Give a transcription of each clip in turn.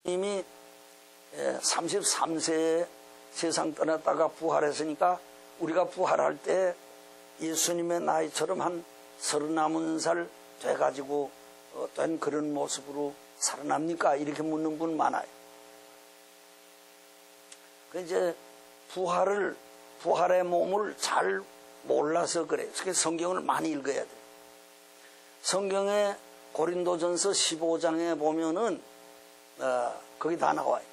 이미 33세에 세상 떠났다가 부활했으니까 우리가 부활할 때 예수님의 나이처럼 한 39살 돼가지고 된 그런 모습으로 살아납니까? 이렇게 묻는 분 많아요. 이제 부활의 몸을 잘 몰라서 그래요. 그래서 성경을 많이 읽어야 돼요. 성경에 고린도전서 15장에 보면은 거기 다 나와요.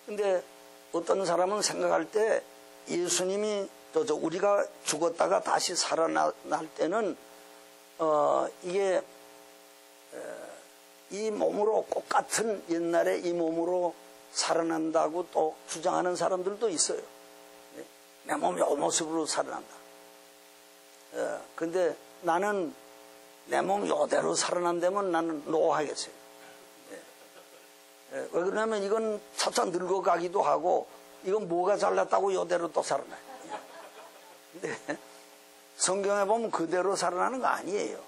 근데 어떤 사람은 생각할 때 예수님이 우리가 죽었다가 다시 살아날 때는 이게 이 몸으로 똑같은 옛날에 이 몸으로 살아난다고 또 주장하는 사람들도 있어요. 내 몸이 이 모습으로 살아난다. 근데 나는 내 몸이 이대로 살아난다면 나는 노하겠어요. 왜 그러냐면 이건 차차 늙어가기도 하고 이건 뭐가 잘났다고 이대로 또 살아나요. 근데 성경에 보면 그대로 살아나는 거 아니에요.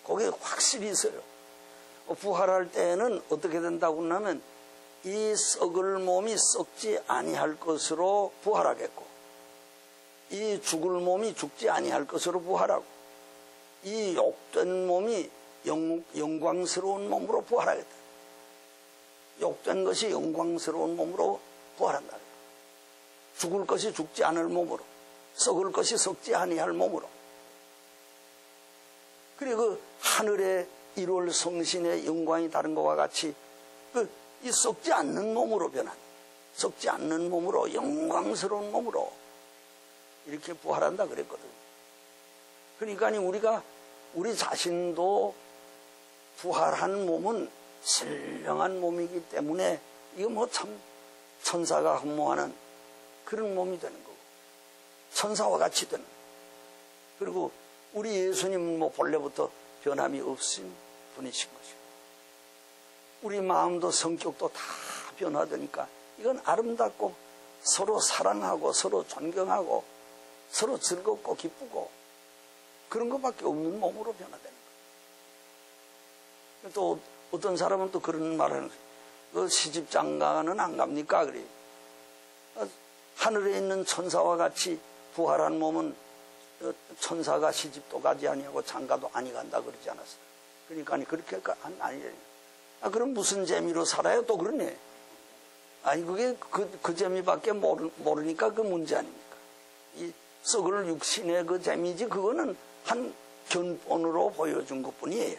거기에 확실히 있어요. 부활할 때는 어떻게 된다고 하면 이 썩을 몸이 썩지 아니할 것으로 부활하겠고, 이 죽을 몸이 죽지 아니할 것으로 부활하고, 이 욕된 몸이 영광스러운 몸으로 부활하겠다. 욕된 것이 영광스러운 몸으로 부활한다. 죽을 것이 죽지 않을 몸으로, 썩을 것이 썩지 아니할 몸으로. 그리고 그 하늘의 1월 성신의 영광이 다른 것과 같이 이 썩지 않는 몸으로 변한, 썩지 않는 몸으로, 영광스러운 몸으로 이렇게 부활한다 그랬거든요. 그러니까 우리 자신도 부활한 몸은 신령한 몸이기 때문에 이거 뭐 참 천사가 흠모하는 그런 몸이 되는 거고, 천사와 같이 되는. 그리고 우리 예수님은 뭐 본래부터 변함이 없으신 분이신 거죠. 우리 마음도 성격도 다 변화되니까 이건 아름답고 서로 사랑하고 서로 존경하고 서로 즐겁고 기쁘고 그런 것밖에 없는 몸으로 변화되는 거예요. 또 어떤 사람은 또 그런 말을 하는 거예요. 시집장가는 안 갑니까? 그래요. 하늘에 있는 천사와 같이 부활한 몸은 천사가 시집도 가지 아니하고 장가도 아니 간다 그러지 않았어요. 그러니까 그렇게 아니래요. 그럼 무슨 재미로 살아요? 또 그러네. 아니 그게 그 재미밖에 모르니까 그 문제 아닙니까? 이 썩을 육신의 그 재미지 그거는 한 견본으로 보여준 것뿐이에요.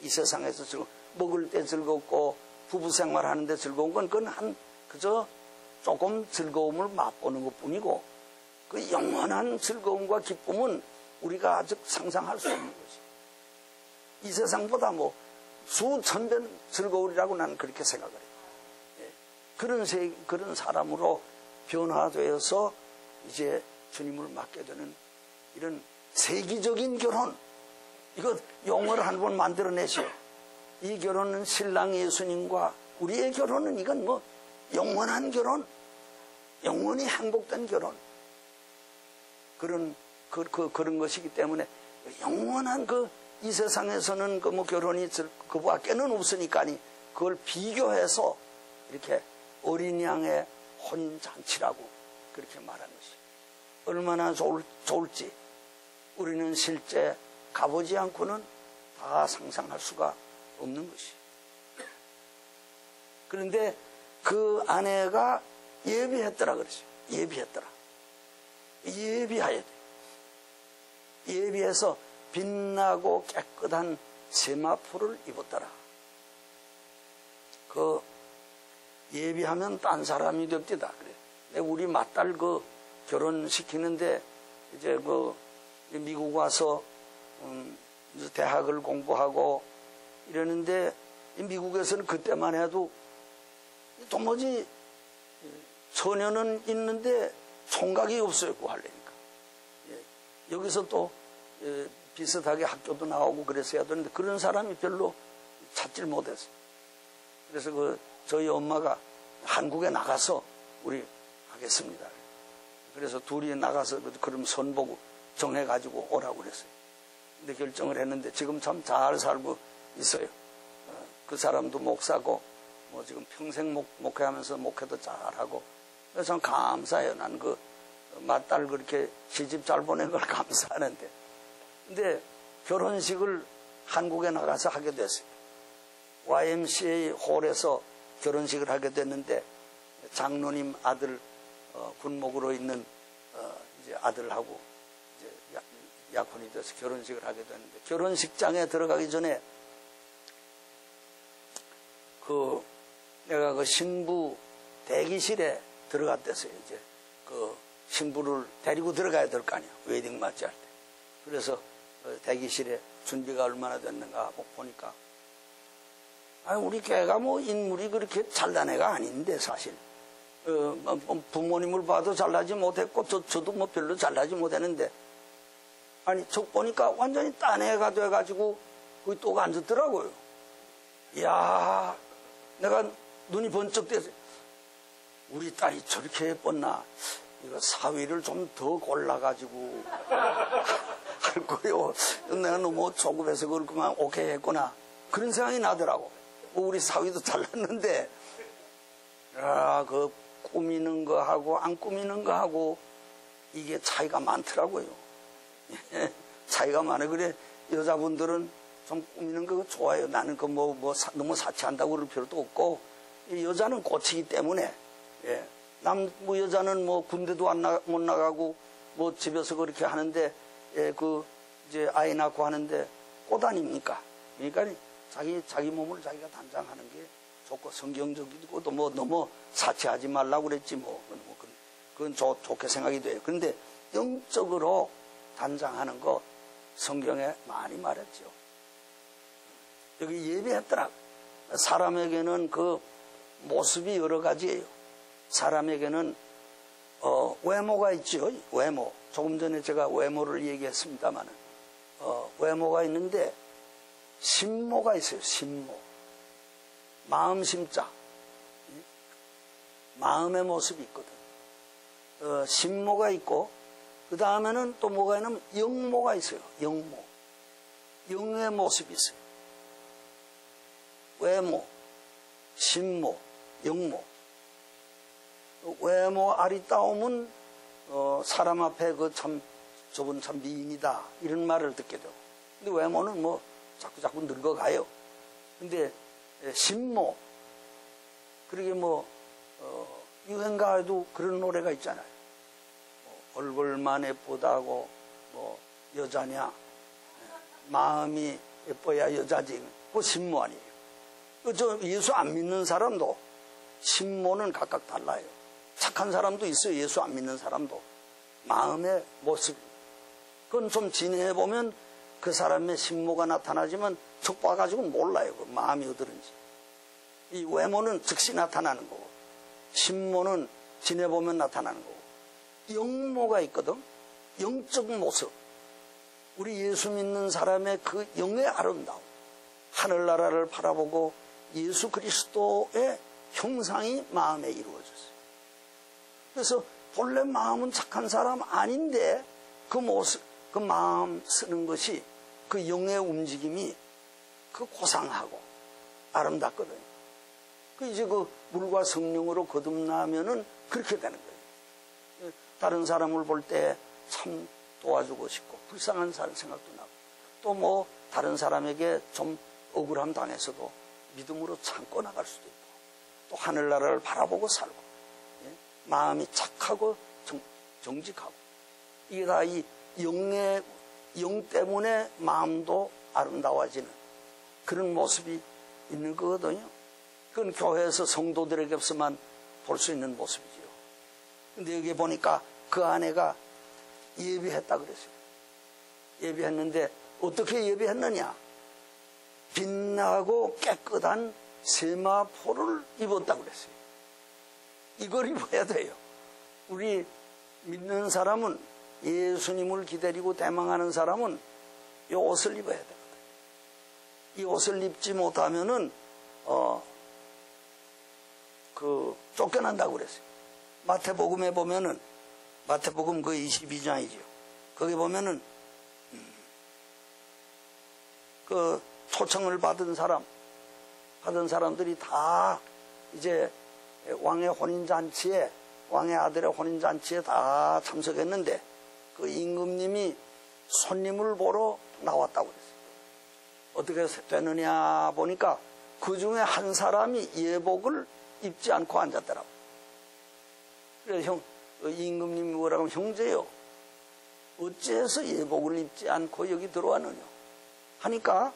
이 세상에서 먹을 때 즐겁고 부부생활 하는데 즐거운 건 그건 그저 조금 즐거움을 맛보는 것뿐이고, 그 영원한 즐거움과 기쁨은 우리가 아직 상상할 수 없는 거지. 이 세상보다 뭐 수천 배 즐거우리라고 나는 그렇게 생각을 해요. 그런 사람으로 변화되어서 이제 주님을 맡게 되는 이런 세기적인 결혼, 이거 용어를 한번 만들어내시오. 이 결혼은 신랑 예수님과 우리의 결혼은 이건 뭐 영원한 결혼, 영원히 행복된 결혼, 그런 것이기 때문에 영원한 이 세상에서는 뭐 결혼이 그밖에는 없으니까니 그걸 비교해서 이렇게 어린 양의 혼잔치라고 그렇게 말하는 것이 얼마나 좋을지 우리는 실제 가보지 않고는 다 상상할 수가 없는 것이. 그런데 그 아내가 예비했더라 그러죠. 예비했더라. 예비해야 돼. 예비해서 빛나고 깨끗한 세마포를 입었더라. 예비하면 딴 사람이 됩디다. 그래. 우리 맏딸 결혼시키는데 이제 미국 와서 대학을 공부하고 이러는데 미국에서는 그때만 해도 도무지 처녀는 있는데 총각이 없어요. 구하려니까. 여기서 또 비슷하게 학교도 나오고 그랬어야 되는데 그런 사람이 별로 찾질 못했어요. 그래서 저희 엄마가 한국에 나가서 우리 하겠습니다. 그래서 둘이 나가서 그럼 선보고 정해가지고 오라고 그랬어요. 근데 결정을 했는데 지금 참 잘 살고 있어요. 그 사람도 목사고 뭐 지금 평생 목회하면서 목회도 잘하고 그래서 참 감사해요. 난 그 맏딸 그렇게 시집 잘 보낸 걸 감사하는데 근데 결혼식을 한국에 나가서 하게 됐어요. YMCA 홀에서 결혼식을 하게 됐는데 장로님 아들 군목으로 있는 이제 아들하고 이제 약혼이 돼서 결혼식을 하게 됐는데 결혼식장에 들어가기 전에 내가 그 신부 대기실에 들어갔댔어요. 이제 그 신부를 데리고 들어가야 될 거 아니야. 웨딩 맞지 할 때. 그래서 대기실에 준비가 얼마나 됐는가 보니까 우리 교회가 뭐 인물이 그렇게 잘난 애가 아닌데 사실 부모님을 봐도 잘나지 못했고 저도 뭐 별로 잘나지 못했는데 아니 저 보니까 완전히 딴 애가 돼가지고 거기 또 앉았더라고요. 이야 내가 눈이 번쩍 떼서 우리 딸이 저렇게 예뻤나 이거 사위를 좀 더 골라가지고 할 거요. 내가 너무 조급해서 그걸 그만 오케이 했구나 그런 생각이 나더라고. 우리 사위도 잘났는데 그 꾸미는 거 하고 안 꾸미는 거 하고 이게 차이가 많더라고요. 차이가 많아요. 그래 여자분들은 좀 꾸미는 거 좋아요. 나는 그 너무 사치한다고 그럴 필요도 없고 여자는 꽂히기 때문에 뭐 여자는 뭐 군대도 못 나가고 뭐 집에서 그렇게 하는데 이제 아이 낳고 하는데 꽃 아닙니까? 그러니까 자기 몸을 자기가 단장하는 게 좋고 성경적이고 또 뭐 너무 사치하지 말라고 그랬지 그건 좋게 생각이 돼요. 그런데 영적으로 단장하는 거 성경에 많이 말했죠. 여기 예배했더라. 사람에게는 그 모습이 여러 가지예요. 사람에게는 외모가 있죠. 외모. 조금 전에 제가 외모를 얘기했습니다만 외모가 있는데 심모가 있어요. 심모. 마음 심자. 마음의 모습이 있거든. 심모가 있고 그 다음에는 또 뭐가 있냐면 영모가 있어요. 영모. 영의 모습이 있어요. 외모, 심모, 영모. 외모 아리따움은 사람 앞에 저분 참 미인이다 이런 말을 듣게 되고 근데 외모는 뭐 자꾸 늙어가요. 근데 심모 그러게 유행가에도 그런 노래가 있잖아요. 얼굴만 예쁘다고 여자냐 마음이 예뻐야 여자지 그 심모 아니에요. 저 예수 안 믿는 사람도 심모는 각각 달라요. 착한 사람도 있어요. 예수 안 믿는 사람도 마음의 모습 그건 좀 지내보면 그 사람의 심모가 나타나지만 척 봐가지고 몰라요. 그 마음이 어떠는지. 이 외모는 즉시 나타나는 거고 심모는 지내보면 나타나는 거고 영모가 있거든. 영적 모습. 우리 예수 믿는 사람의 그 영의 아름다움. 하늘나라를 바라보고 예수 그리스도의 형상이 마음에 이루어졌어요. 그래서 본래 마음은 착한 사람 아닌데 그 모습, 그 마음 쓰는 것이 그 영의 움직임이 그 고상하고 아름답거든요. 이제 그 물과 성령으로 거듭나면은 그렇게 되는 거예요. 다른 사람을 볼 때 참 도와주고 싶고 불쌍한 사람 생각도 나고 또 다른 사람에게 좀 억울함 당해서도 믿음으로 참고 나갈 수도 있고 또 하늘나라를 바라보고 살고 마음이 착하고 정직하고 이게 다 이 영 때문에 마음도 아름다워지는 그런 모습이 있는 거거든요. 그건 교회에서 성도들에게서만 볼 수 있는 모습이죠. 근데 여기 보니까 그 아내가 예비했다 그랬어요. 예비했는데 어떻게 예비했느냐? 빛나고 깨끗한 세마포를 입었다 그랬어요. 이걸 입어야 돼요. 우리 믿는 사람은 예수님을 기다리고 대망하는 사람은 이 옷을 입어야 되거든요. 이 옷을 입지 못하면은 쫓겨난다고 그랬어요. 마태복음에 보면은 마태복음 그 22장이죠. 거기 보면은 그 초청을 받은 사람들이 다 이제 왕의 혼인잔치에, 왕의 아들의 혼인잔치에 다 참석했는데 그 임금님이 손님을 보러 나왔다고 그랬어요. 어떻게 되느냐 보니까 그 중에 한 사람이 예복을 입지 않고 앉았더라고. 그래서 임금님이 뭐라고 하면, 형제요, 어째서 예복을 입지 않고 여기 들어왔느냐 하니까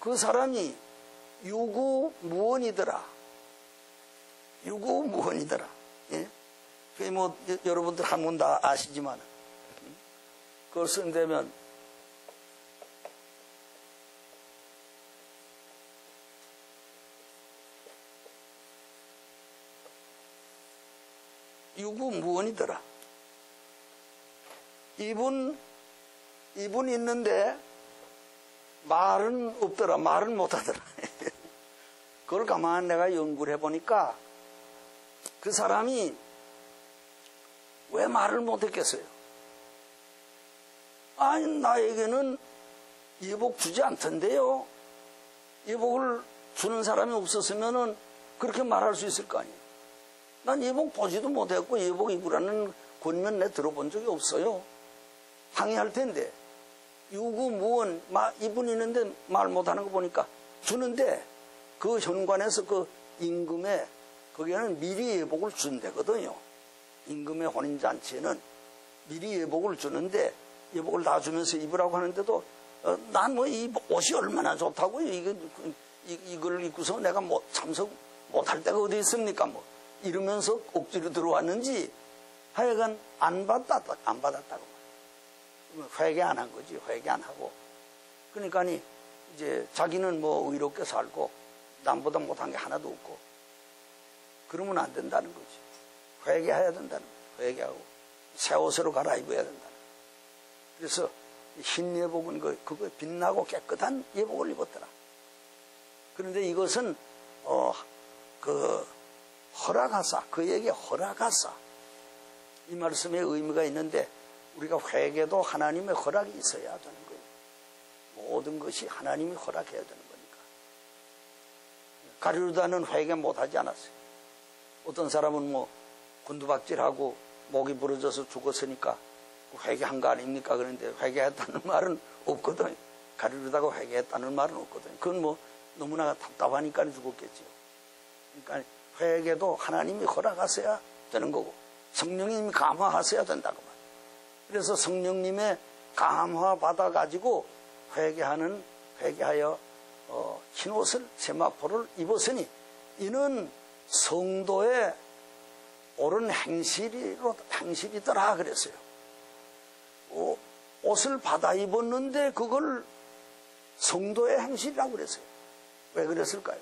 그 사람이 유구무원이더라. 유구무원이더라. 예? 그게 뭐 여러분들 한문 다 아시지만 그걸 쓴다면 유구무원이더라. 입은 있는데 말은 없더라. 말은 못하더라. 그걸 가만히 내가 연구를 해보니까 그 사람이 왜 말을 못했겠어요? 아니, 나에게는 예복 주지 않던데요. 예복을 주는 사람이 없었으면은 그렇게 말할 수 있을 거 아니에요. 난 예복 보지도 못했고 예복 입으라는 권면 내 들어본 적이 없어요. 항의할 텐데 유구무원, 이분 있는데 말 못하는 거 보니까 주는데 그 현관에서 그 임금의 거기에는 미리 예복을 준대거든요. 임금의 혼인잔치에는 미리 예복을 주는데 예복을 다 주면서 입으라고 하는데도 난 뭐 이 옷이 얼마나 좋다고요. 이걸 입고서 내가 뭐 참석 못할 데가 어디 있습니까? 뭐 이러면서 억지로 들어왔는지 하여간 안 받았다고. 회개 안 한 거지. 회개 안 하고. 그러니까 이제 자기는 뭐 의롭게 살고 남보다 못한 게 하나도 없고 그러면 안 된다는 거지. 회개해야 된다는 거지. 회개하고 새 옷으로 갈아입어야 된다는 거지. 그래서 흰 예복은 그거 빛나고 깨끗한 예복을 입었더라. 그런데 이것은 그 허락하사, 그에게 허락하사, 이 말씀에 의미가 있는데 우리가 회개도 하나님의 허락이 있어야 되는 거예요. 모든 것이 하나님이 허락해야 되는 거니까. 가룟유다는 회개 못하지 않았어요. 어떤 사람은 뭐 곤두박질하고 목이 부러져서 죽었으니까 회개한 거 아닙니까? 그런데 회개했다는 말은 없거든요. 가룟유다가 회개했다는 말은 없거든요. 그건 뭐 너무나 답답하니까 죽었겠죠. 그러니까 회개도 하나님이 허락하셔야 되는 거고 성령님이 감화하셔야 된다고 말이에요. 그래서 성령님의 감화 받아가지고 회개하여 흰옷을 세마포를 입었으니 이는 성도의 옳은 행실이더라 그랬어요. 옷을 받아 입었는데 그걸 성도의 행실이라고 그랬어요. 왜 그랬을까요?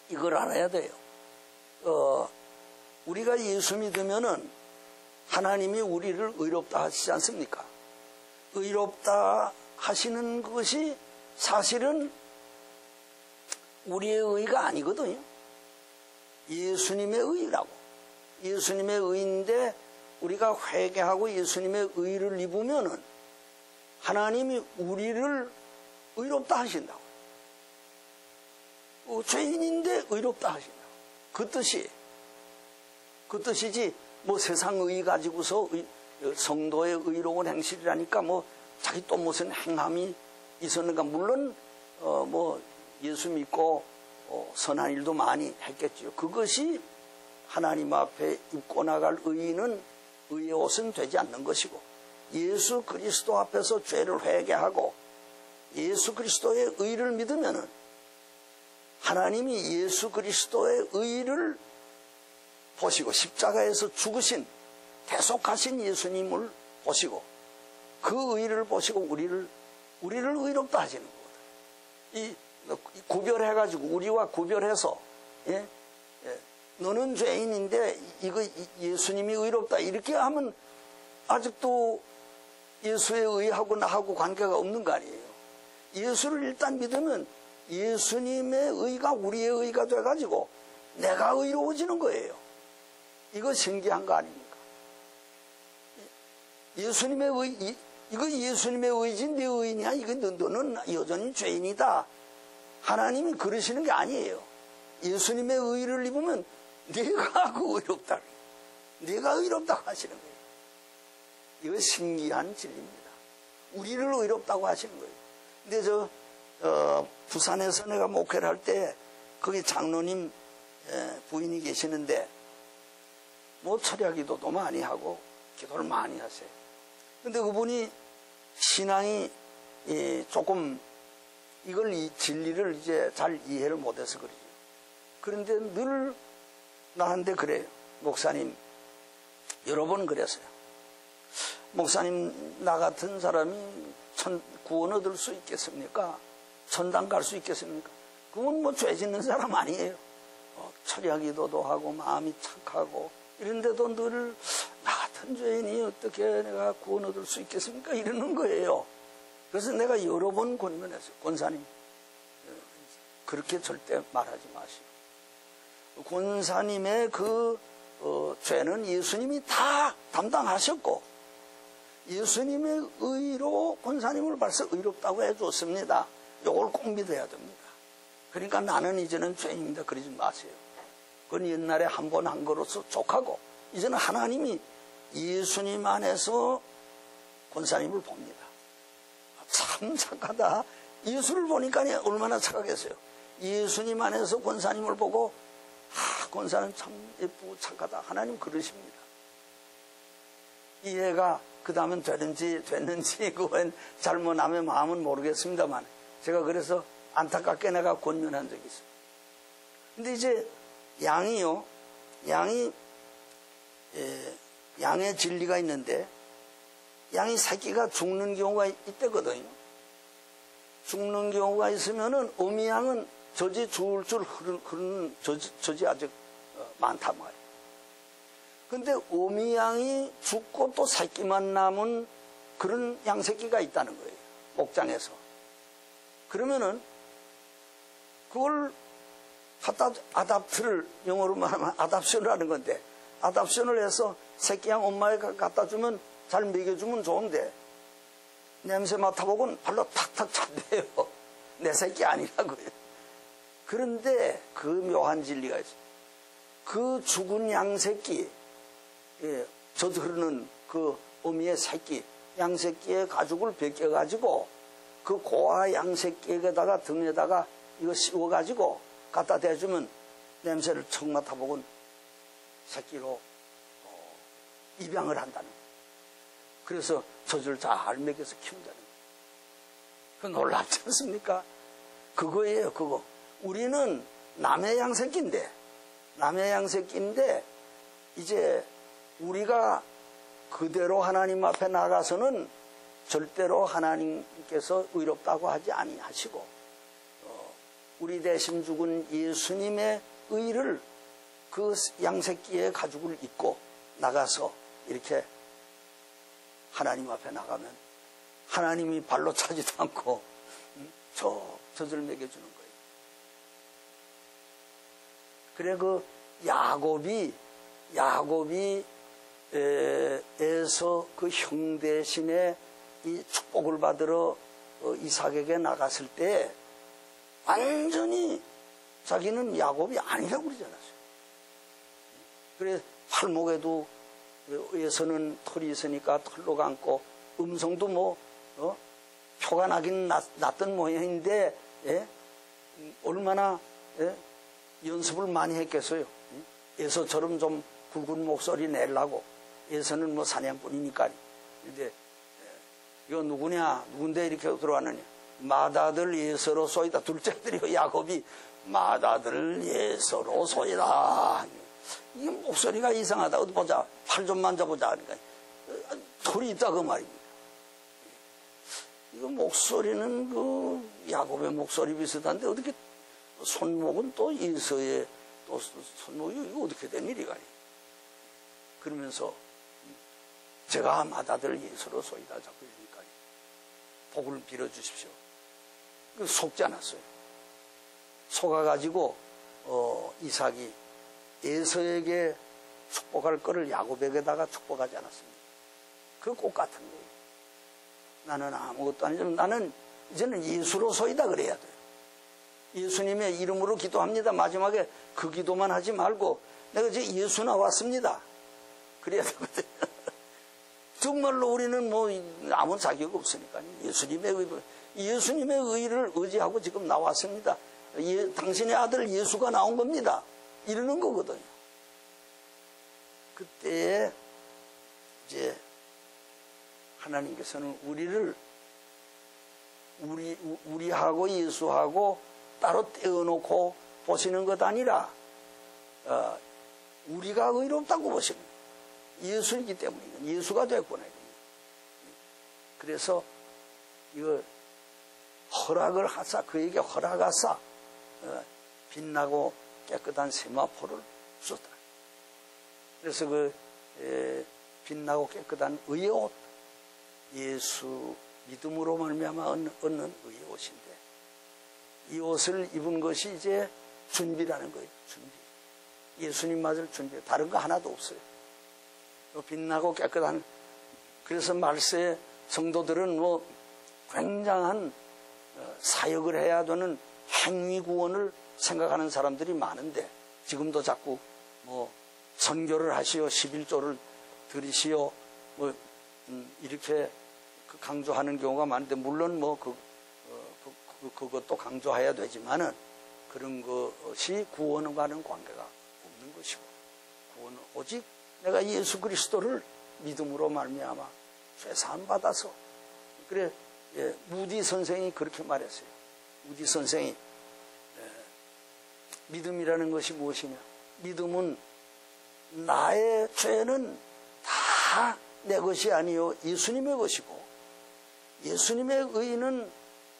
이걸 알아야 돼요. 우리가 예수 믿으면은 하나님이 우리를 의롭다 하시지 않습니까? 의롭다 하시는 것이 사실은 우리의 의가 아니거든요. 예수님의 의라고. 예수님의 의인데 우리가 회개하고 예수님의 의를 입으면은 하나님이 우리를 의롭다 하신다고. 죄인인데 의롭다 하신다고. 그 뜻이지 뭐 세상 의 가지고서 성도의 의로운 행실이라니까 뭐 자기 또 무슨 행함이 있었는가. 물론 뭐 예수 믿고 선한 일도 많이 했겠지요. 그것이 하나님 앞에 입고 나갈 의인은 의의 옷은 되지 않는 것이고 예수 그리스도 앞에서 죄를 회개하고 예수 그리스도의 의를 믿으면은 하나님이 예수 그리스도의 의를 보시고 십자가에서 죽으신 대속하신 예수님을 보시고 그 의를 보시고 우리를 의롭다 하시는 거거든. 구별해가지고 우리와 구별해서 너는 죄인인데 이거 예수님이 의롭다 이렇게 하면 아직도 예수의 의하고 나하고 관계가 없는 거 아니에요. 예수를 일단 믿으면 예수님의 의가 우리의 의가 돼가지고 내가 의로워지는 거예요. 이거 신기한 거 아닙니까? 예수님의 의, 이거 예수님의 의지 네 의냐? 이거 너는 여전히 죄인이다. 하나님이 그러시는 게 아니에요. 예수님의 의를 입으면 네가 그 의롭다. 네가 의롭다고 하시는 거예요. 이거 신기한 진리입니다. 우리를 의롭다고 하시는 거예요. 근데 부산에서 내가 목회를 할 때 거기 장로님 부인이 계시는데 뭐 철야 기도도 많이 하고 기도를 많이 하세요. 근데 그분이 신앙이 조금 이걸 이 진리를 이제 잘 이해를 못해서 그러죠. 그런데 늘 나한테 그래요. 목사님, 여러 번 그랬어요. 목사님, 나 같은 사람이 구원 얻을 수 있겠습니까? 천당 갈 수 있겠습니까? 그건 뭐 죄 짓는 사람 아니에요. 철야 기도도 하고 마음이 착하고 이런데도 늘 나 같은 죄인이 어떻게 내가 구원 얻을 수 있겠습니까? 이러는 거예요. 그래서 내가 여러 번 권면했어요. 권사님, 그렇게 절대 말하지 마시고. 권사님의 그 죄는 예수님이 다 담당하셨고 예수님의 의로 권사님을 벌써 의롭다고 해줬습니다. 이걸 꼭 믿어야 됩니다. 그러니까 나는 이제는 죄인입니다. 그러지 마세요. 그건 옛날에 한 번 한 거로서 족하고 이제는 하나님이 예수님 안에서 권사님을 봅니다. 참 착하다. 예수를 보니까 얼마나 착하겠어요. 예수님 안에서 권사님을 보고 권사는 참 예쁘고 착하다. 하나님 그러십니다. 이해가 그 다음엔 됐는지 그건 잘못하면 마음은 모르겠습니다만 제가 그래서 안타깝게 내가 권면한 적이 있어요. 근데 이제 양의 진리가 있는데 양이 새끼가 죽는 경우가 있대거든요. 죽는 경우가 있으면은 어미양은 젖이 줄줄 흐르는 젖이 아주 많단 말이에요. 근데 어미양이 죽고 또 새끼만 남은 그런 양새끼가 있다는 거예요. 목장에서. 그러면은 그걸 갖다 아답트를 영어로 말하면 아답션을 하는 건데 아답션을 해서 새끼양 엄마에게 갖다 주면 잘 먹여주면 좋은데 냄새 맡아보고는 발로 탁탁 찬대요. 내 새끼 아니라고요. 그런데 그 묘한 진리가 있어요. 그 죽은 양새끼, 젖 흐르는 그 어미의 새끼, 양새끼의 가죽을 벗겨가지고 그 고아 양새끼에다가 등에다가 이거 씌워가지고 갖다 대주면 냄새를 척 맡아보고는 새끼로 입양을 한다는 거예요. 그래서 젖을 잘 먹여서 키운다는 거예요. 그 놀랍지 않습니까? 그거예요, 그거. 우리는 남의 양새끼인데 이제 우리가 그대로 하나님 앞에 나가서는 절대로 하나님께서 의롭다고 하지 아니하시고 우리 대신 죽은 예수님의 의를 그 양새끼의 가죽을 입고 나가서 이렇게 하나님 앞에 나가면 하나님이 발로 차지도 않고 젖을 먹여주는 거예요. 그래 그 야곱이 에서 그 형 대신에 이 축복을 받으러 이삭에게 나갔을 때 완전히 자기는 야곱이 아니라고 그러지 않았어요. 그래 팔목에도 에서는 털이 있으니까 털로 감고 음성도 표가 나긴 났던 모양인데 얼마나 연습을 많이 했겠어요. 에서처럼 좀 굵은 목소리 내려고. 에서는 사냥꾼이니까. 근데 이거 누군데 이렇게 들어왔느냐. 맏아들 에서로 쏘이다. 둘째 아들이 야곱이 맏아들 에서로 쏘이다. 이게 목소리가 이상하다. 어디 보자. 팔 좀 만져보자. 그러니까 털이 있다 그 말입니다. 이거 목소리는 그 야곱의 목소리 비슷한데 어떻게 손목은 또 에서의 또 손목이 이거 어떻게 된 일이가. 그러면서 제가 맏아들 예수로 소이다 자꾸 이러니까 복을 빌어주십시오. 속지 않았어요. 속아가지고 이삭이 에서에게 축복할 거를 야곱에게다가 축복하지 않았습니다. 그 꽃 같은 거예요. 나는 아무것도 아니지만 나는 이제는 예수로 소이다 그래야 돼요. 예수님의 이름으로 기도합니다. 마지막에 그 기도만 하지 말고 내가 이제 예수 나왔습니다. 그래야 되거든요. 정말로 우리는 뭐 아무 자격 없으니까요. 예수님의 의를 의지하고 지금 나왔습니다. 당신의 아들 예수가 나온 겁니다. 이러는 거거든요. 그때에 이제 하나님께서는 우리하고 예수하고 따로 떼어놓고 보시는 것 아니라 우리가 의롭다고 보시는 거예요. 예수이기 때문이에요. 예수가 됐구나. 그래서 이거 허락을 하사, 그에게 허락하사 빛나고 깨끗한 세마포를 줬다. 그래서 빛나고 깨끗한 의의 옷, 예수 믿음으로 말미암아 얻는 의의 옷인데, 이 옷을 입은 것이 이제 준비라는 거예요. 준비. 예수님 맞을 준비. 다른 거 하나도 없어요. 빛나고 깨끗한. 그래서 말세 성도들은 뭐 굉장한 사역을 해야 되는 행위 구원을 생각하는 사람들이 많은데, 지금도 자꾸 뭐 선교를 하시오, 11조를 드리시오, 뭐 이렇게 강조하는 경우가 많은데, 물론 뭐 그것도 강조해야 되지만은 그런 것이 구원과는 관계가 없는 것이고, 구원은 오직 내가 예수 그리스도를 믿음으로 말미암아 죄 사함 받아서. 그래, 무디 선생이 그렇게 말했어요. 무디 선생이 믿음이라는 것이 무엇이냐? 믿음은 나의 죄는 다 내 것이 아니요 예수님의 것이고, 예수님의 의는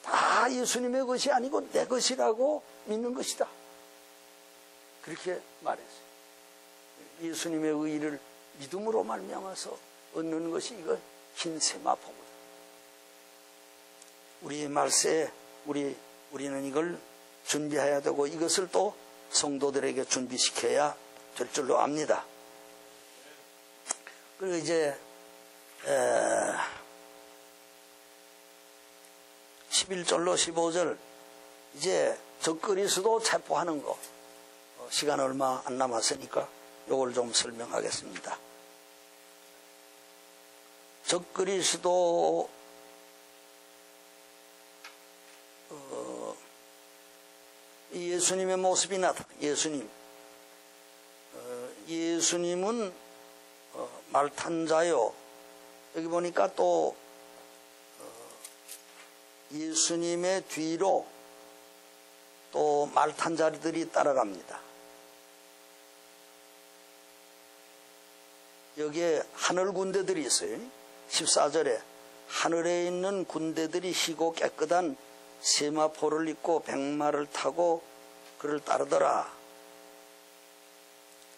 다 예수님의 것이 아니고 내 것이라고 믿는 것이다. 그렇게 말했어요. 예수님의 의를 믿음으로 말미암아서 얻는 것이 이거 흰 세마포입니다. 우리 말세에 우리는 이걸 준비해야 되고, 이것을 또 성도들에게 준비시켜야 될 줄로 압니다. 그리고 이제 11절로 15절, 이제 적그리스도 체포하는 거, 시간 얼마 안 남았으니까 이걸 좀 설명하겠습니다. 적그리스도 예수님의 모습이 나타나. 예수님은 말탄 자요. 여기 보니까 또 예수님의 뒤로 또 말탄 자들이 따라갑니다. 여기에 하늘 군대들이 있어요. 14절에 하늘에 있는 군대들이 희고 깨끗한 세마포를 입고 백마를 타고 그를 따르더라.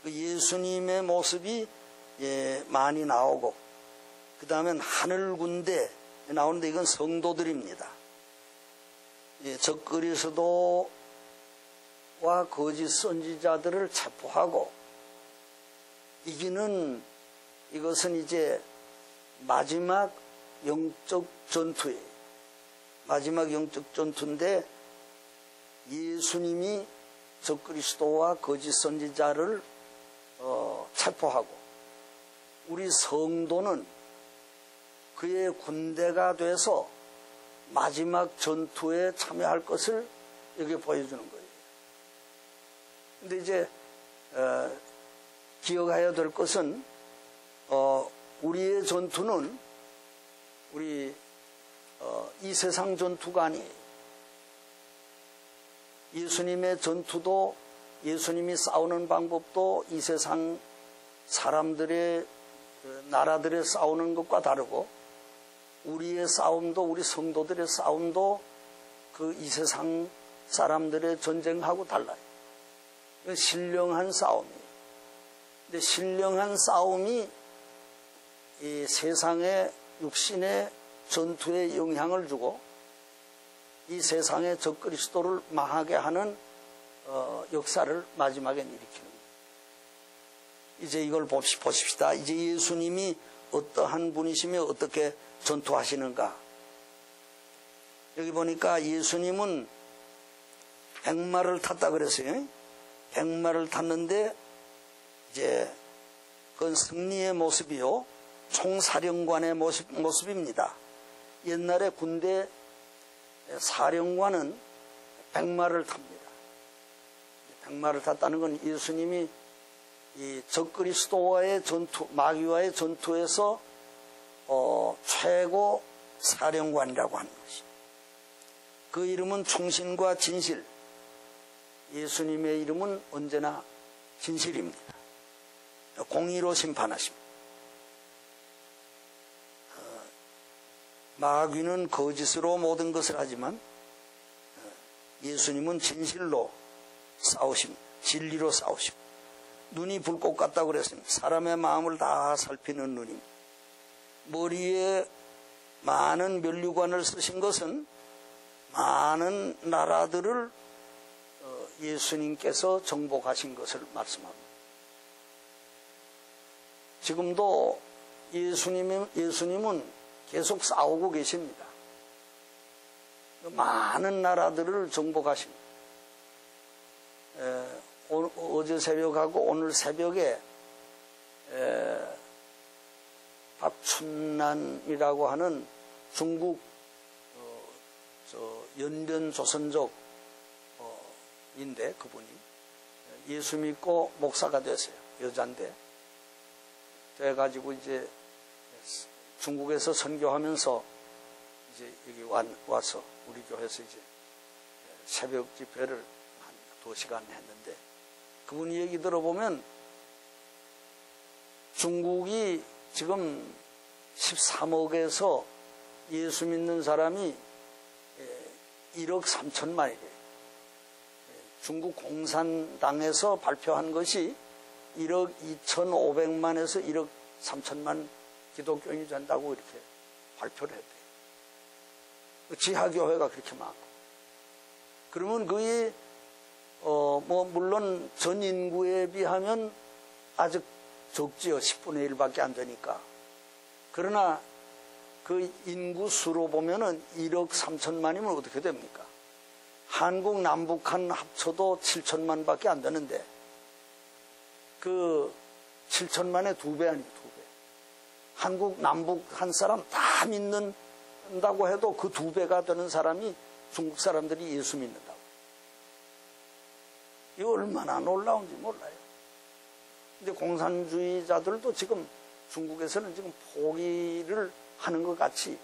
예수님의 모습이 많이 나오고, 그 다음엔 하늘 군대 나오는데 이건 성도들입니다. 적그리스도와 거짓 선지자들을 체포하고 이기는, 이것은 이제 마지막 영적 전투예요. 마지막 영적 전투인데, 예수님이 적그리스도와 거짓 선지자를 체포하고 우리 성도는 그의 군대가 돼서 마지막 전투에 참여할 것을 여기 보여주는 거예요. 근데 이제 기억해야 될 것은 우리의 전투는 이 세상 전투가 아니에요. 예수님의 전투도, 예수님이 싸우는 방법도 이 세상 사람들의, 나라들의 싸우는 것과 다르고, 우리의 싸움도, 우리 성도들의 싸움도 그 이 세상 사람들의 전쟁하고 달라요. 신령한 싸움이에요. 근데 신령한 싸움이 이 세상의 육신의 전투에 영향을 주고 이 세상의 적그리스도를 망하게 하는 역사를 마지막엔 일으키는 거예요. 이제 이걸 보십시다. 이제 예수님이 어떠한 분이시며 어떻게 전투하시는가. 여기 보니까 예수님은 백마를 탔다 그랬어요. 백마를 탔는데 이제 그건 승리의 모습이요, 총사령관의 모습입니다. 옛날에 군대 사령관은 백마를 탑니다. 백마를 탔다는 건 예수님이 이 적그리스도와의 전투, 마귀와의 전투에서 최고 사령관이라고 하는 것입니다. 그 이름은 충신과 진실. 예수님의 이름은 언제나 진실입니다. 공의로 심판하십니다. 마귀는 거짓으로 모든 것을 하지만 예수님은 진실로 싸우십니다. 진리로 싸우십니다. 눈이 불꽃 같다고 그랬습니다. 사람의 마음을 다 살피는 눈입니다. 머리에 많은 면류관을 쓰신 것은 많은 나라들을 예수님께서 정복하신 것을 말씀합니다. 지금도 예수님은 계속 싸우고 계십니다. 많은 나라들을 정복하십니다. 어제 새벽하고 오늘 새벽에 박춘난이라고 하는 중국 연변 조선족인데 그분이 예수 믿고 목사가 됐어요. 여잔데 돼가지고 이제 중국에서 선교하면서 이제 여기 와서 우리 교회에서 이제 새벽 집회를 한 2시간 했는데, 그분 얘기 들어보면 중국이 지금 13억에서 예수 믿는 사람이 1억 3천만이래요. 중국 공산당에서 발표한 것이 1억 2,500만에서 1억 3천만 기독교인이 된다고 이렇게 발표를 했대요. 지하교회가 그렇게 많고. 그러면 거의 물론 전 인구에 비하면 아직 적지요. 10분의 1밖에 안 되니까. 그러나 그 인구 수로 보면은 1억 3천만이면 어떻게 됩니까? 한국 남북한 합쳐도 7천만밖에 안 되는데 그 7천만의 2배 아니에요. 2배. 한국 남북 한 사람 다 믿는다고 해도 그 2배가 되는 사람이 중국 사람들이 예수 믿는다고. 이거 얼마나 놀라운지 몰라요. 근데 공산주의자들도 지금 중국에서는 지금 포기를 하는 것 같이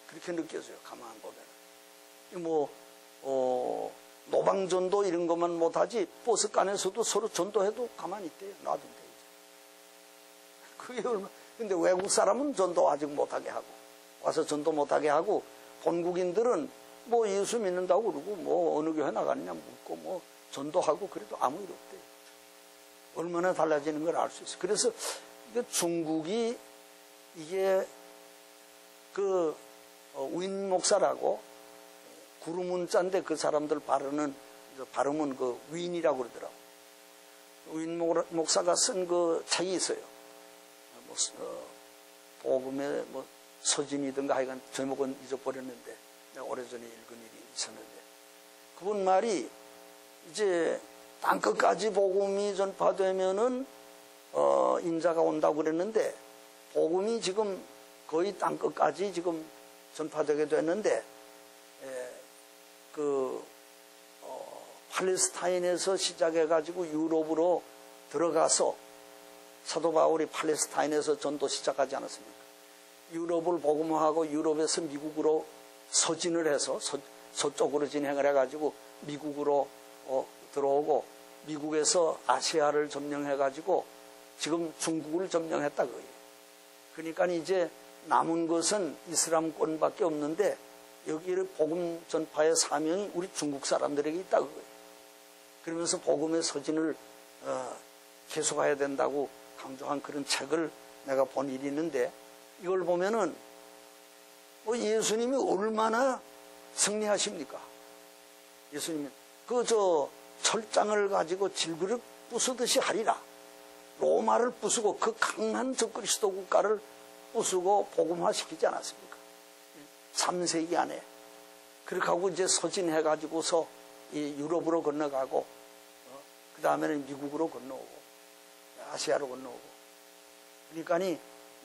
그렇게 느껴져요. 가만 보면. 노방전도 이런 것만 못하지 버스간에서도 서로 전도해도 가만히 있대요. 놔둔대. 그게 얼마. 근데 외국 사람은 전도 아직 못하게 하고 와서 전도 못하게 하고, 본국인들은 뭐 예수 믿는다고 그러고 뭐 어느 교회 나가느냐 묻고 뭐 전도하고 그래도 아무 일 없대요. 얼마나 달라지는 걸 알 수 있어요. 그래서 중국이 이게 그 윈 목사라고 구루문자인데 그 사람들 발음은 그 윈이라고 그러더라고. 윈 목사가 쓴 그 책이 있어요. 복음의 서진이든가 하여간 제목은 잊어버렸는데 내가 오래전에 읽은 일이 있었는데, 그분 말이 이제 땅끝까지 복음이 전파되면은 인자가 온다고 그랬는데, 복음이 지금 거의 땅끝까지 지금 전파되게 됐는데, 팔레스타인에서 시작해가지고 유럽으로 들어가서 사도 바울이 팔레스타인에서 전도 시작하지 않았습니까? 유럽을 복음화하고 유럽에서 미국으로 서진을 해서 서쪽으로 진행을 해가지고 미국으로 들어오고, 미국에서 아시아를 점령해가지고 지금 중국을 점령했다 그거예요. 그러니까 이제 남은 것은 이슬람권밖에 없는데 여기를 복음 전파의 사명이 우리 중국 사람들에게 있다 그거예요. 그러면서 복음의 서진을 계속해야 된다고 강조한 그런 책을 내가 본 일이 있는데, 이걸 보면은 예수님이 얼마나 승리하십니까? 예수님이 철장을 가지고 질그릇 부수듯이 하리라. 로마를 부수고 그 강한 적그리스도 국가를 부수고 복음화시키지 않았습니까? 3세기 안에. 그렇게 하고 이제 서진해가지고서 이 유럽으로 건너가고 그 다음에는 미국으로 건너오고 아시아로 건너오고 그러니까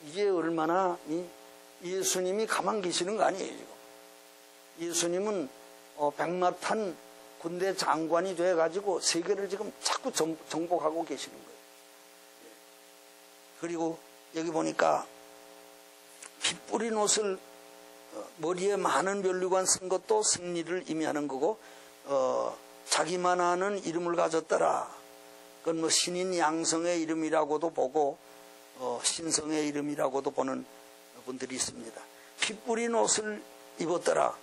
이게 얼마나 예수님이 가만 계시는 거 아니에요 지금. 예수님은 백마탄 군대 장관이 돼가지고 세계를 지금 자꾸 정복하고 계시는 거예요. 그리고 여기 보니까 피 뿌린 옷을 머리에 많은 면류관 쓴 것도 승리를 의미하는 거고 자기만 아는 이름을 가졌더라. 그건 뭐 신인 양성의 이름이라고도 보고 신성의 이름이라고도 보는 분들이 있습니다. 피 뿌린 옷을 입었더라.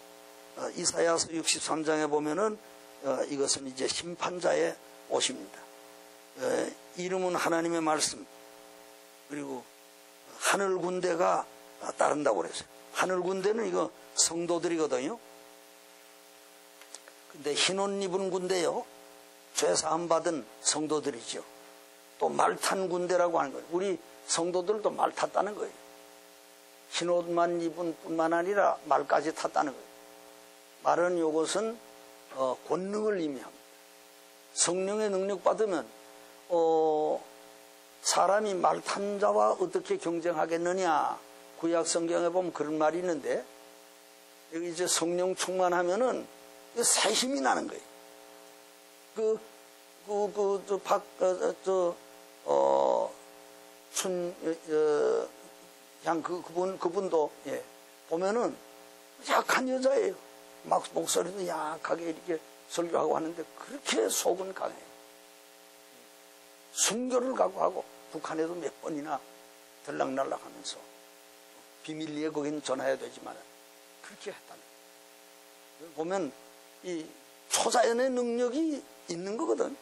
이사야서 63장에 보면은 이것은 이제 심판자의 옷입니다. 이름은 하나님의 말씀 그리고 하늘 군대가 따른다고 그랬어요. 하늘 군대는 이거 성도들이거든요. 근데 흰 옷 입은 군대요. 죄 사함 받은 성도들이죠. 또 말 탄 군대라고 하는 거예요. 우리 성도들도 말 탔다는 거예요. 흰 옷만 입은 뿐만 아니라 말까지 탔다는 거예요. 말은 이것은 권능을 의미합니다. 성령의 능력 받으면 사람이 말 탄 자와 어떻게 경쟁하겠느냐. 구약 성경에 보면 그런 말이 있는데 여기 이제 성령 충만하면은 새 힘이 나는 거예요. 그분도 보면은 약한 여자예요. 막 목소리도 약하게 이렇게 설교하고 하는데 그렇게 속은 강해요. 순교를 각오하고 북한에도 몇 번이나 들락날락 하면서 비밀리에 거기는 전화해야 되지만 그렇게 했다는 거예요. 보면 이 초자연의 능력이 있는 거거든.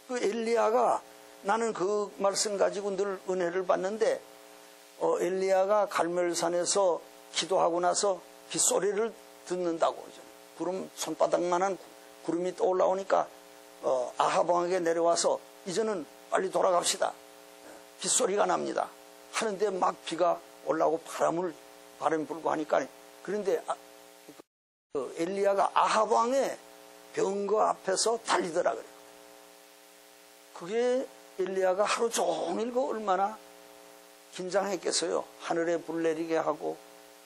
그 엘리야가 나는 그 말씀 가지고 늘 은혜를 받는데 엘리야가 갈멜산에서 기도하고 나서 빗소리를 듣는다고 구름 손바닥만한 구름이 떠올라오니까 아합 왕에게 내려와서 이제는 빨리 돌아갑시다. 빗소리가 납니다. 하는데 막 비가 올라오고 바람이 불고 하니까 그런데 엘리야가 아합 왕의 병거 앞에서 달리더라 그래요. 그게 엘리야가 하루 종일 얼마나 긴장했겠어요. 하늘에 불 내리게 하고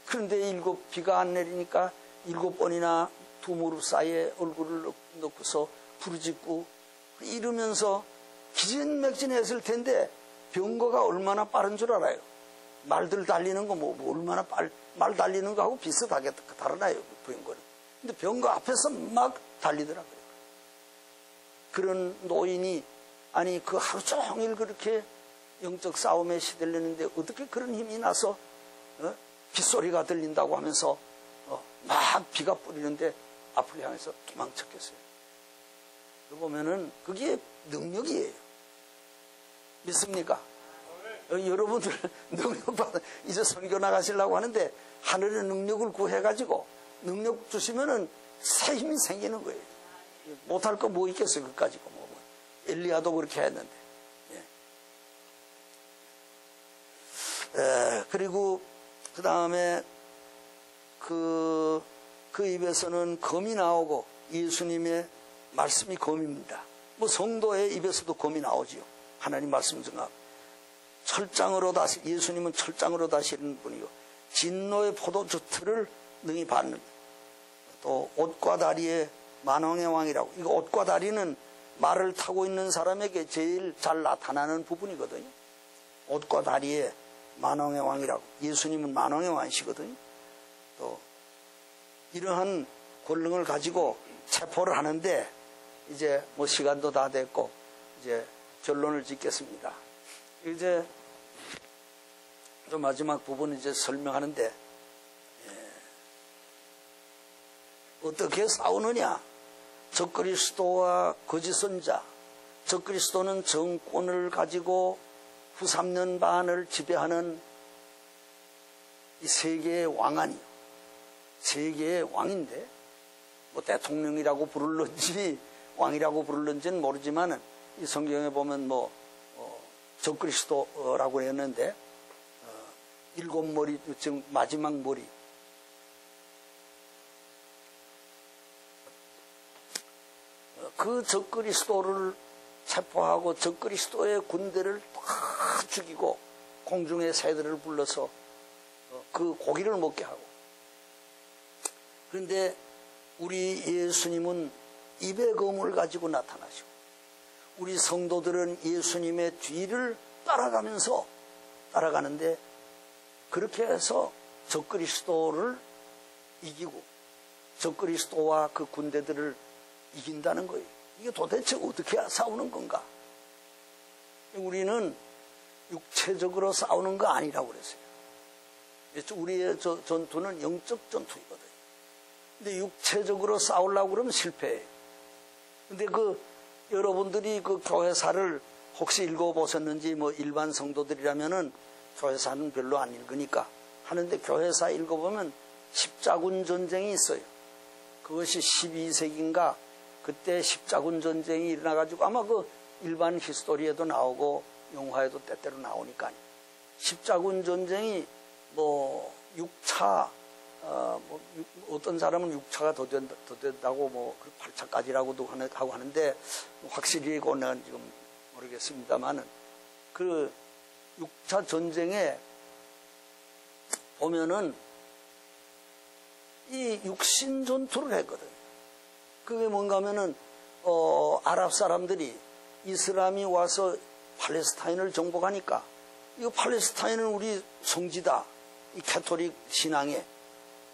그런데 비가 안 내리니까 7번이나 두 무릎 사이에 얼굴을 넣고서 부르짖고 이러면서 기진맥진했을 텐데 병거가 얼마나 빠른 줄 알아요. 말들 달리는 거 얼마나 말 달리는 거하고 비슷하게 다르나요 병거는. 근데 병거 앞에서 막 달리더라고요. 그런 노인이 아니 그 하루 종일 그렇게 영적 싸움에 시달리는데 어떻게 그런 힘이 나서 빗소리가 들린다고 하면서 막 비가 뿌리는데 앞을 향해서 도망쳤겠어요. 보면은 그게 능력이에요. 믿습니까? 여러분들 능력받아 이제 선교 나가시려고 하는데 하늘의 능력을 구해가지고 능력 주시면은 새 힘이 생기는 거예요. 못할 거 뭐 있겠어요? 그거 가지고 뭐. 엘리야도 그렇게 했는데. 그리고 그 다음에 그 입에서는 검이 나오고 예수님의 말씀이 검입니다. 뭐 성도의 입에서도 검이 나오지요. 하나님 말씀 증거. 철장으로 다시 예수님은 철장으로 다시는 분이고 진노의 포도주 틀을 능히 받는 또 옷과 다리의 만왕의 왕이라고. 이거 옷과 다리는 말을 타고 있는 사람에게 제일 잘 나타나는 부분이거든요. 옷과 다리의 만왕의 왕이라고. 예수님은 만왕의 왕이시거든요. 또 이러한 권능을 가지고 체포를 하는데 이제 뭐 시간도 다 됐고 이제 결론을 짓겠습니다. 이제 또 마지막 부분 이제 설명하는데 어떻게 싸우느냐? 적그리스도와 거짓 선자. 적그리스도는 정권을 가지고 후 3년 반을 지배하는 이 세계의 왕 아니요. 세계의 왕인데 뭐 대통령이라고 부를런지 왕이라고 부를런지는 모르지만 이 성경에 보면 뭐 적그리스도라고 했는데 7머리 지금 마지막 머리 그 적그리스도를 체포하고 적그리스도의 군대를 다 죽이고 공중의 새들을 불러서 그 고기를 먹게 하고. 그런데 우리 예수님은 입의 검을 가지고 나타나시고 우리 성도들은 예수님의 뒤를 따라가는데 그렇게 해서 적그리스도를 이기고 적그리스도와 그 군대들을 이긴다는 거예요. 이게 도대체 어떻게 싸우는 건가? 우리는 육체적으로 싸우는 거 아니라고 그랬어요. 우리의 전투는 영적 전투이거든요. 근데 육체적으로 싸우려고 그러면 실패해요. 근데 여러분들이 그 교회사를 혹시 읽어보셨는지 일반 성도들이라면은 교회사는 별로 안 읽으니까 하는데 교회사 읽어보면 십자군 전쟁이 있어요. 그것이 12세기인가 그때 십자군 전쟁이 일어나가지고 아마 일반 히스토리에도 나오고 영화에도 때때로 나오니까 십자군 전쟁이 6차 어떤 사람은 6차가 더 된다고 8차까지라고도 하고 하는데 확실히 그거는 지금 모르겠습니다만은 그 6차 전쟁에 보면은 이 육신 전투를 했거든요. 그게 뭔가 하면은 아랍 사람들이 이슬람이 와서 팔레스타인을 정복하니까 이거 팔레스타인은 우리 성지다. 이 가톨릭 신앙에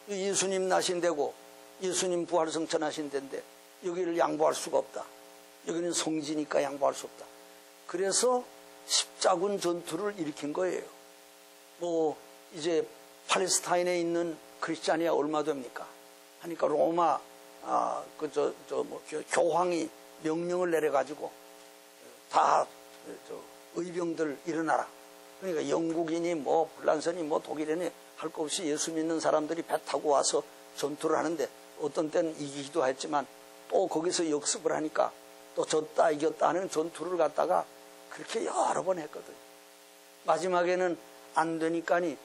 예수님 나신 데고 예수님 부활 성천하신 데인데 여기를 양보할 수가 없다. 여기는 성지니까 양보할 수 없다. 그래서 십자군 전투를 일으킨 거예요. 이제 팔레스타인에 있는 크리스찬이야 얼마 됩니까? 하니까 로마 교황이 명령을 내려가지고 다 의병들 일어나라. 그러니까 영국인이 불란선이 독일인이 할 거 없이 예수 믿는 사람들이 배 타고 와서 전투를 하는데 어떤 때는 이기기도 했지만 또 거기서 역습을 하니까 또 졌다 이겼다 하는 전투를 갖다가 그렇게 여러 번 했거든요. 마지막에는 안 되니까니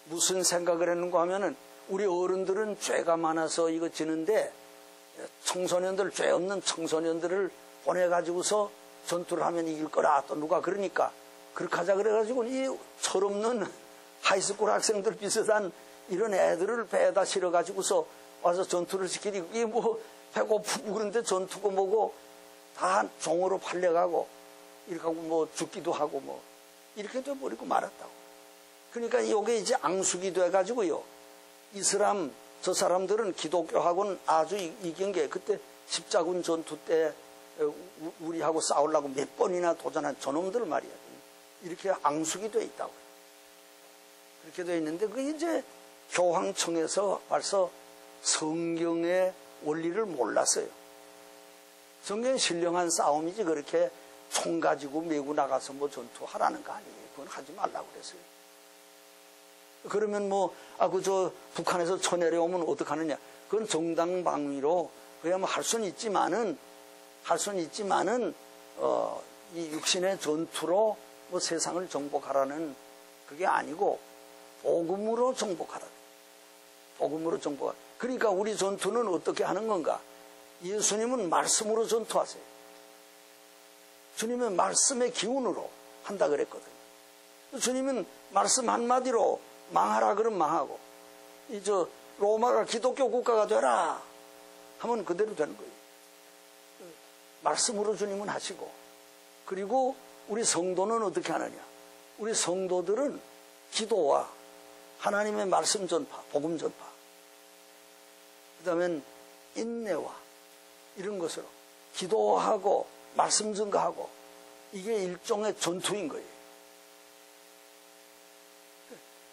무슨 생각을 했는가 하면은 우리 어른들은 죄가 많아서 이거 지는데 청소년들, 죄 없는 청소년들을 보내가지고서 전투를 하면 이길 거라 또 누가 그러니까 그렇게 하자 그래가지고 이 철없는 하이스쿨 학생들 비슷한 이런 애들을 배에다 실어가지고서 와서 전투를 시키니 이게 배고프고 그런데 전투고 뭐고 다 종으로 팔려가고 이렇게 하고 죽기도 하고 이렇게 돼버리고 말았다고. 그러니까 이게 이제 앙숙이 돼가지고요. 이슬람 저 사람들은 기독교하고는 아주 이긴 게 그때 십자군 전투 때 우리하고 싸우려고 몇 번이나 도전한 저놈들 말이야. 이렇게 앙숙이 돼 있다고. 그렇게 돼 있는데 그게 이제 교황청에서 벌써 성경의 원리를 몰랐어요. 성경에 신령한 싸움이지 그렇게 총 가지고 메고 나가서 전투하라는 거 아니에요. 그건 하지 말라고 그랬어요. 그러면 북한에서 쳐내려오면 어떡하느냐. 그건 정당방위로 그야말로 할 수는 있지만은 이 육신의 전투로 세상을 정복하라는 그게 아니고 복음으로 정복하라. 복음으로 정복하라. 그러니까 우리 전투는 어떻게 하는 건가? 예수님은 말씀으로 전투하세요. 주님은 말씀의 기운으로 한다 그랬거든요. 주님은 말씀 한마디로 망하라 그러면 망하고 로마가 기독교 국가가 되라 하면 그대로 되는 거예요. 말씀으로 주님은 하시고 그리고 우리 성도는 어떻게 하느냐? 우리 성도들은 기도와 하나님의 말씀 전파, 복음 전파 그 다음엔 인내와 이런 것으로 기도하고 말씀 증거하고 이게 일종의 전투인 거예요.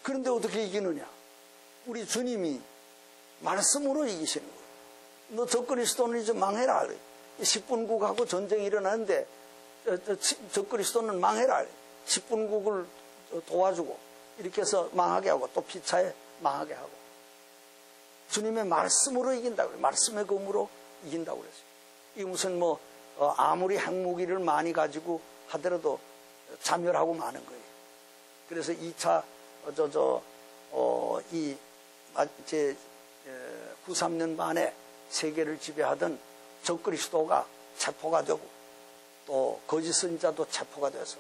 그런데 어떻게 이기느냐? 우리 주님이 말씀으로 이기시는 거예요. 너 적그리스도는 이제 망해라. 10분국하고 전쟁이 일어나는데 적그리스도는 망해라. 10분국을 도와주고 이렇게 해서 망하게 하고 또 피차에 망하게 하고 주님의 말씀으로 이긴다고 그래요. 말씀의 검으로 이긴다고 그랬어요. 이게 무슨 아무리 핵무기를 많이 가지고 하더라도 자멸하고 마는 거예요. 그래서 2차 93년 만에 세계를 지배하던 적그리스도가 체포가 되고 또 거짓 선지자도 체포가 돼서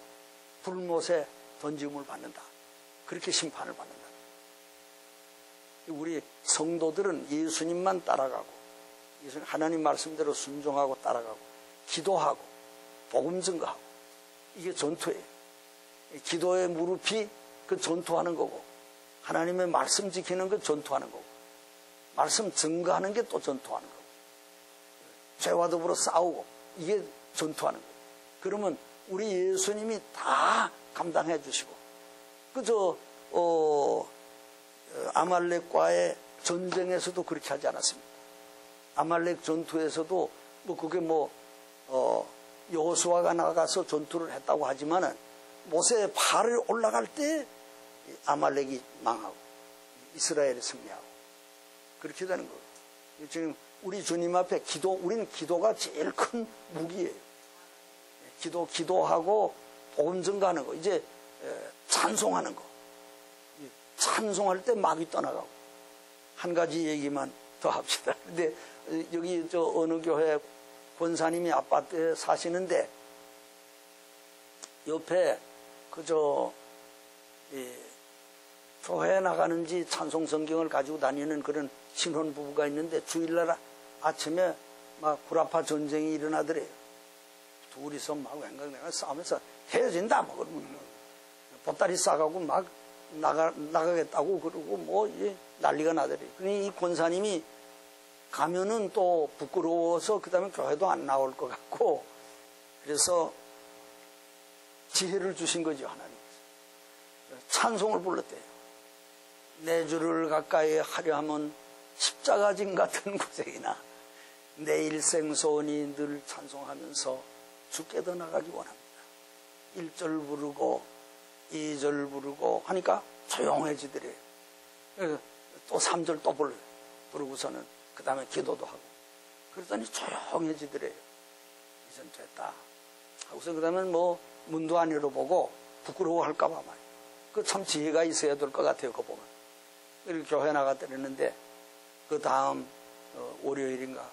불못에 던짐을 받는다. 그렇게 심판을 받는다. 우리 성도들은 예수님만 따라가고 하나님 말씀대로 순종하고 따라가고 기도하고 복음 증거하고 이게 전투예요. 기도의 무릎이 그 전투하는 거고 하나님의 말씀 지키는 그 전투하는 거고 말씀 증거하는 게 또 전투하는 거고 죄와 더불어 싸우고 이게 전투하는 거고 그러면 우리 예수님이 다 감당해 주시고 그저 아말렉과의 전쟁에서도 그렇게 하지 않았습니까? 아말렉 전투에서도 뭐 그게 여호수아가 나가서 전투를 했다고 하지만은 모세 발을 올라갈 때 아말렉이 망하고 이스라엘이 승리하고 그렇게 되는 거예요. 지금 우리 주님 앞에 우리는 기도가 제일 큰 무기예요. 기도하고 복음 증거하는 거, 이제 찬송하는 거. 찬송할 때 마귀 떠나가고 한 가지 얘기만 더 합시다. 근데 여기 어느 교회 권사님이 아파트에 사시는데 옆에 교회에 나가는지 찬송 성경을 가지고 다니는 그런 신혼 부부가 있는데 주일날 아침에 막 구라파 전쟁이 일어나더래요. 둘이서 막 웬간웬간 싸우면서 헤어진다 뭐 그러면 보따리 싸가고 막 나가겠다고 그러고 난리가 나더래요. 그러니 이 권사님이 가면은 또 부끄러워서 그 다음에 교회도 안 나올 것 같고 그래서 지혜를 주신 거죠. 하나님께서 찬송을 불렀대요. 내 주를 가까이 하려 하면 십자가짐 같은 고생이나 내 일생 소원이 늘 찬송하면서 주께 더 나가기 원합니다. 1절 부르고 2절 부르고 하니까 조용해지더래요. 또 3절 또 부르고서는 그 다음에 기도도 하고 그러더니 조용해지더래요. 이젠 됐다 하고서 그 다음에 문도 안 열어보고 부끄러워할까봐 말이에요. 그 참 지혜가 있어야 될 것 같아요. 그거 보면 이렇게 교회 나갔더랬는데 그 다음 월요일인가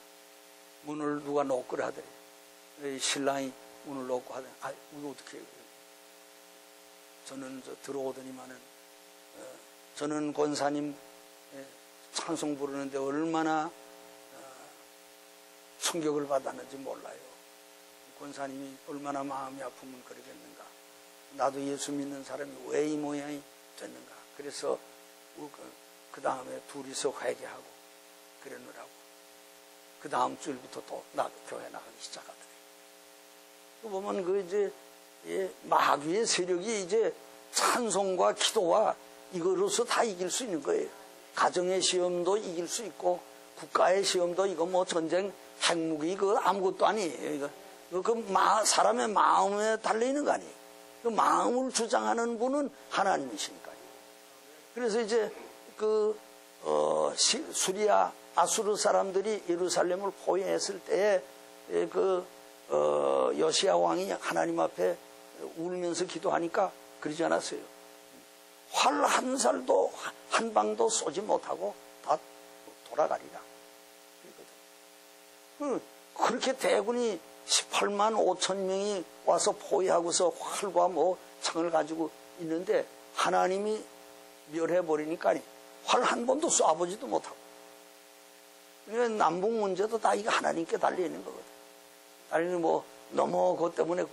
문을 누가 노크를 하더래요. 신랑이 문을 놓고 하더니 이거 어떻게 해요? 저는 들어오더니만은 저는 권사님 찬송 부르는데 얼마나 충격을 받았는지 몰라요. 권사님이 얼마나 마음이 아프면 그러겠는가. 나도 예수 믿는 사람이 왜 이 모양이 됐는가. 그래서 그 다음에 둘이서 회개하고 그러느라고 그 다음 주일부터 또 교회 나가기 시작하더래요. 그 보면 마귀의 세력이 이제 찬송과 기도와 이거로서 다 이길 수 있는 거예요. 가정의 시험도 이길 수 있고 국가의 시험도 이거 전쟁 핵무기 아무것도 아니에요. 사람의 마음에 달려있는 거 아니에요. 그 마음을 주장하는 분은 하나님이시니까요. 그래서 이제 수리아 아수르 사람들이 예루살렘을 포위했을 때에 요시야 왕이 하나님 앞에 울면서 기도하니까 그러지 않았어요. 활 한 살도 한 방도 쏘지 못하고 다 돌아가리라. 그렇게 대군이 18만 5천 명이 와서 포위하고서 활과 창을 가지고 있는데 하나님이 멸해버리니까 활 한 번도 쏴보지도 못하고. 그러니까 남북 문제도 다 이거 하나님께 달려있는 거거든. 아니 너무 그것 때문에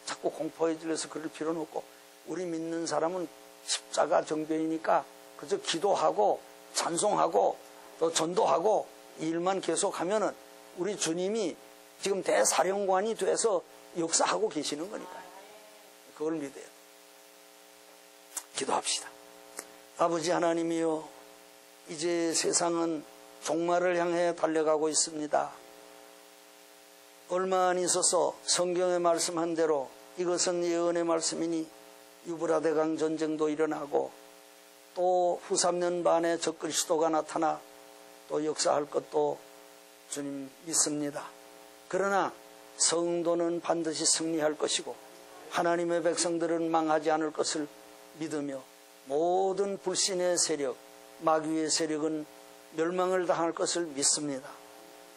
자꾸 공포에 질려서 그럴 필요는 없고 우리 믿는 사람은 십자가 정죄이니까 그저 기도하고 찬송하고 또 전도하고 이 일만 계속하면은 우리 주님이 지금 대사령관이 돼서 역사하고 계시는 거니까요. 그걸 믿어요. 기도합시다. 아버지 하나님이요, 이제 세상은 종말을 향해 달려가고 있습니다. 얼마 안 있어서 성경에 말씀한 대로 이것은 예언의 말씀이니 유브라데강 전쟁도 일어나고 또 후 3년 반에 적그리스도가 나타나 또 역사할 것도 주님 믿습니다. 그러나 성도는 반드시 승리할 것이고 하나님의 백성들은 망하지 않을 것을 믿으며 모든 불신의 세력, 마귀의 세력은 멸망을 당할 것을 믿습니다.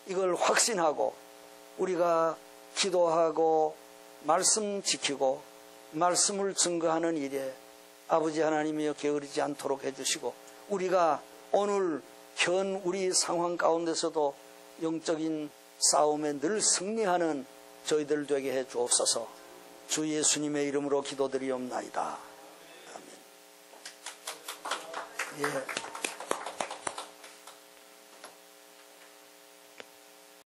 이걸 확신하고 우리가 기도하고 말씀 지키고 말씀을 증거하는 일에 아버지 하나님이여 게으르지 않도록 해주시고, 우리가 오늘 현 우리 상황 가운데서도 영적인 싸움에 늘 승리하는 저희들 되게 해 주옵소서. 주 예수님의 이름으로 기도드리옵나이다. 아멘. 예.